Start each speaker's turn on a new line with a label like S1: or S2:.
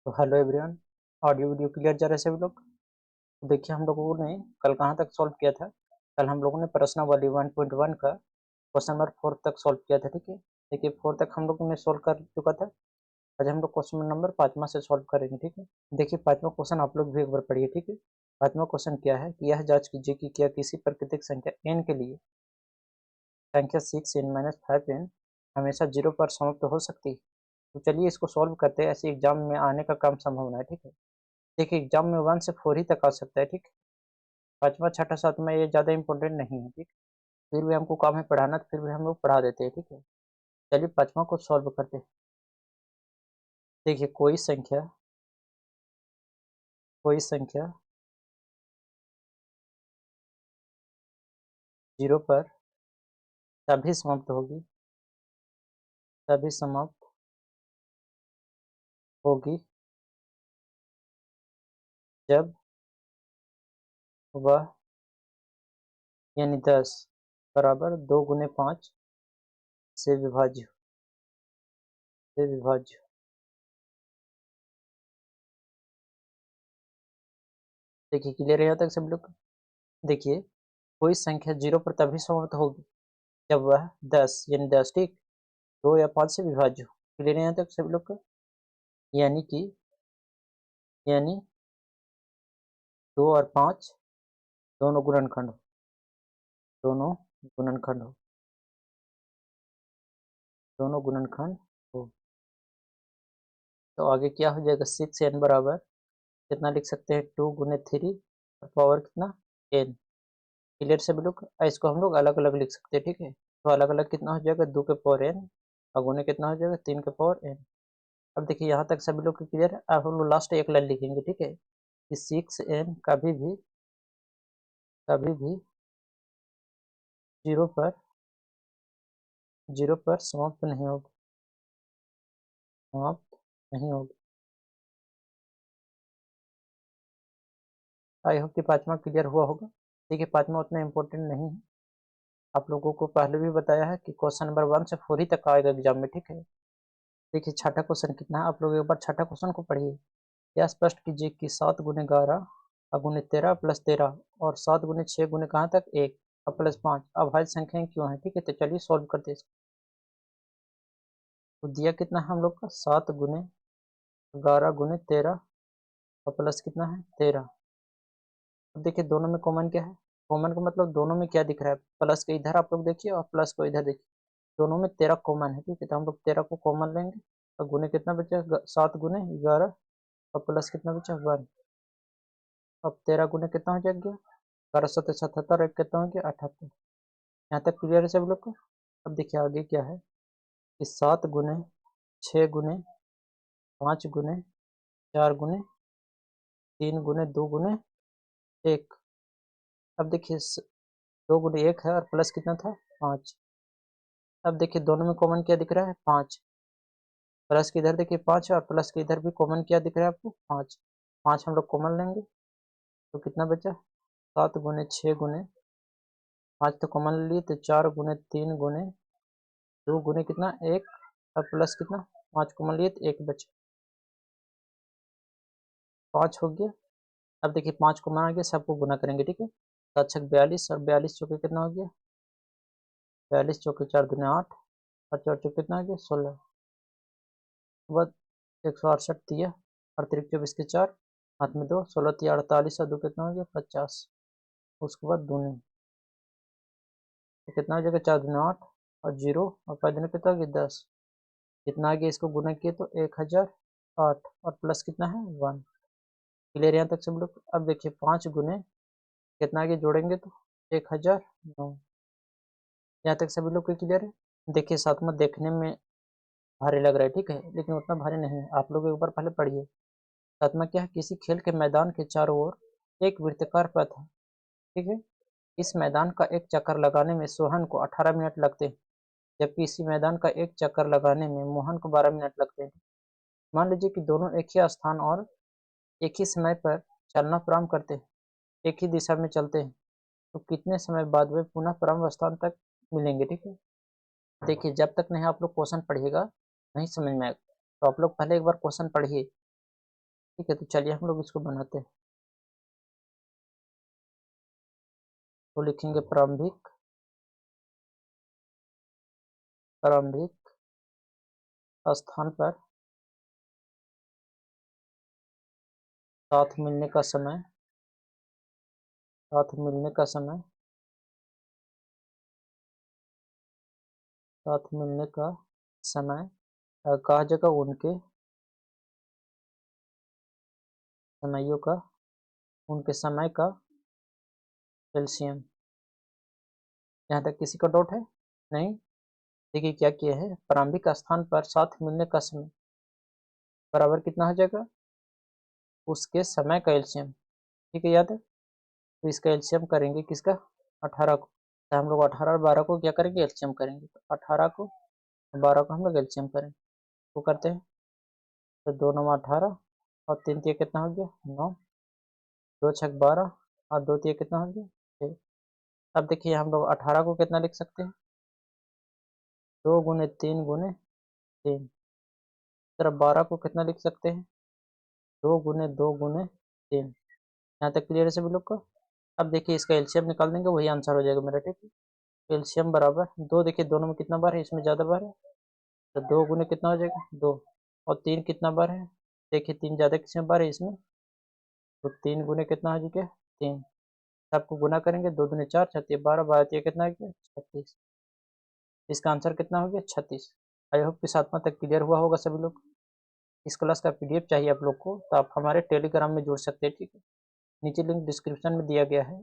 S1: तो hello everyone. Audio video clear जा रहे सभी लोग। तो देखिए हम लोगों ने कल कहाँ तक सॉल्व किया था। कल हम लोगों ने प्रश्नावली 1.1 का क्वेश्चन नंबर 4 तक सॉल्व किया था। ठीक है, देखिए 4 तक हम लोगों ने सॉल्व कर चुका था। आज हम लोग क्वेश्चन नंबर 5वां से सॉल्व करेंगे। ठीक है, देखिए 5वां क्वेश्चन आप लोग भी एक बार पढ़िए। ठीक है, 5वां क्वेश्चन क्या है कि यह जांच कीजिए कि क्या किसी प्राकृतिक संख्या n के लिए संख्या 6n-5n हमेशा 0 पर समाप्त हो सकती है। तो चलिए इसको सॉल्व करते हैं। ऐसे एग्जाम में आने का कम संभावना है। ठीक है, देखिए एग्जाम में 1 से 4 ही तक आ सकता है। ठीक है, 5वां 6ठा 7वां ये ज़्यादा इंपॉर्टेंट नहीं है। ठीक, फिर भी हमको काम है पढ़ाना, तो फिर भी हम लोग पढ़ा देते हैं। ठीक है, चलिए 5वां को सॉल्व करते हैं। देखिए कोई संख्या 0 पर तभी समाप्त होगी जब वह यानी 10 बराबर 2 गुने 5 से विभाज्य। देखिए क्लियर है यहाँ तक सब लोग। देखिए कोई संख्या 0 पर तभी समाप्त होगी जब वह 10 यानी 10 ठीक 2 या 5 से विभाज्य हो। क्लियर है यहाँ तक सभी लोग का। यानी कि यानी 2 और 5 दोनों गुणनखंड हो दोनों गुणनखंड हो। तो आगे क्या हो जाएगा 6n बराबर कितना लिख सकते हैं 2 गुने 3 और पावर कितना n। क्लियर सभी लोग। इसको हम लोग अलग अलग लिख सकते हैं। ठीक है, तो अलग अलग कितना हो जाएगा 2 के पावर n और गुने कितना हो जाएगा 3 के पावर n। अब देखिए यहाँ तक सभी लोग क्लियर है। अब हम लोग लास्ट एक लाइन लिखेंगे। ठीक है, कि 6n कभी भी 0 पर समाप्त नहीं होगी। आई होप कि 5वां क्लियर हुआ होगा। देखिए 5वां उतना इम्पोर्टेंट नहीं है। आप लोगों को पहले भी बताया है कि क्वेश्चन नंबर 1 से 4 ही तक आएगा एग्जाम में। ठीक है, देखिए छठा क्वेश्चन कितना है। आप लोग एक बार छठा क्वेश्चन को पढ़िए। यह स्पष्ट कीजिए कि 7 गुने 11 और गुने 13 प्लस 13 और 7 गुने 6 गुने कहाँ तक 1 और प्लस 5 अभाज्य संख्याएं क्यों है। ठीक है, तो चलिए सॉल्व करते हैं इसको। तो दिया कितना है हम लोग का 7 गुने 11 गुने 13 और प्लस कितना है 13। अब देखिए दोनों में कॉमन क्या है। कॉमन का मतलब दोनों में क्या दिख रहा है, प्लस के इधर आप लोग देखिए और प्लस को इधर देखिए। दोनों में 13 कॉमन है। ठीक है, तो हम लोग 13 को कॉमन लेंगे और गुने कितना बचा 7 गुने 11 और प्लस कितना बचा 1। अब 13 गुने कितना हो जाएगा 12 सत्तर 77 एक कितना हो गया 78। यहाँ तक क्लियर है सब लोग को। अब देखिए आगे क्या है कि 7 गुने 6 गुने 5 गुने 4 गुने 3 गुने 2 गुने 1। अब देखिए 2 गुने 1 है और प्लस कितना था 5। अब देखिए दोनों में कॉमन क्या दिख रहा है 5। प्लस के इधर देखिए 5 है और प्लस के इधर भी कॉमन क्या दिख रहा है आपको 5। 5 हम लोग कॉमन लेंगे तो कितना बचा 7 गुने 6 गुने 5 तो कॉमन ले लिए तो 4 गुने 3 गुने 2 गुने कितना 1 और प्लस कितना 5 कॉमन लिए तो 1 बचा 5 हो गया। अब देखिए 5 कॉमन आ गया, सबको गुना करेंगे। ठीक है, तो अच्छा 42 और 42 चौके कितना हो गया 42 चौके 4 दुने 8 और 4 चौके कितना हो गया 16। बाद 168 दिया और तिरक 24 के 4 हाथ में 2 16 तिया 48 और 2 कितना हो गया 50। उसके बाद दूनी तो कितना हो जाएगा 4 दुना 8 और 0 और 5 दुना कितना हो गया 10। कितना आ गया इसको गुना किए तो 1008 और प्लस कितना है 1। क्लियर यहाँ तक सब लोग। अब देखिए 5 गुने कितना आगे जोड़ेंगे तो 1009। यहाँ तक सभी लोग को क्लियर है। देखिए सातवां देखने में भारी लग रहा है। ठीक है, लेकिन उतना भारी नहीं है। आप लोग एक बार पहले पढ़िए। सातवां क्या है किसी खेल के मैदान के चारों ओर एक वृत्ताकार पथ है। ठीक है, इस मैदान का एक चक्कर लगाने में सोहन को 18 मिनट लगते हैं, जबकि इसी मैदान का एक चक्कर लगाने में मोहन को 12 मिनट लगते हैं। मान लीजिए कि दोनों एक ही स्थान और एक ही समय पर चलना प्रारंभ करते हैं, एक ही दिशा में चलते हैं, तो कितने समय बाद वे पुनः प्रारंभ स्थान तक मिलेंगे। ठीक है, देखिए जब तक नहीं आप लोग क्वेश्चन पढ़िएगा नहीं समझ में आएगा। तो आप लोग पहले एक बार क्वेश्चन पढ़िए ठीक है, तो चलिए हम लोग इसको बनाते हैं। तो लिखेंगे प्रारंभिक स्थान पर साथ मिलने का समय, साथ मिलने का समय, साथ मिलने का समय, कहा जगह उनके समयों का, उनके समय का एलसीएम। यहाँ तक किसी का डाउट है? नहीं। देखिए क्या किया है, प्रारंभिक स्थान पर साथ मिलने का समय बराबर कितना हो जाएगा, उसके समय का एलसीएम। ठीक है, याद है। तो इसका एलसीएम करेंगे किसका, 18 को। तो हम लोग 18 और 12 को क्या करेंगे, एलसीएम करेंगे। तो 18 को 12 को हम लोग एलसीएम करेंगे। वो करते हैं। तो 2 9 18 और 3 3 कितना हो गया, 9, 2 6 12 और 2 3 कितना हो गया, 6। अब देखिए हम लोग 18 को कितना लिख सकते हैं, 2 गुने 3 गुने 3। तरफ 12 को कितना लिख सकते हैं, 2 गुने 2 गुने 3। यहाँ तक क्लियर है सभी लोग को। अब देखिए इसका एलसीएम निकाल देंगे, वही आंसर हो जाएगा मेरा। ठीक है, एलसीएम बराबर 2। देखिए दोनों में कितना बार है, इसमें ज़्यादा बार है, तो 2 गुने कितना हो जाएगा, 2। और 3 कितना बार है, देखिए 3 ज़्यादा किसमें बार है, इसमें। तो 3 गुने कितना हो जाएगा, 3। सबको गुना करेंगे, 2 दूने 4, 36 12 12 कितना हो गया, 36। इसका आंसर कितना हो गया, 36। आई होप कि 7वां तक क्लियर हुआ होगा सभी लोग। इस क्लास का पीडीएफ चाहिए आप लोग को, तो आप हमारे टेलीग्राम में जुड़ सकते हैं। ठीक है, नीचे लिंक डिस्क्रिप्शन में दिया गया है।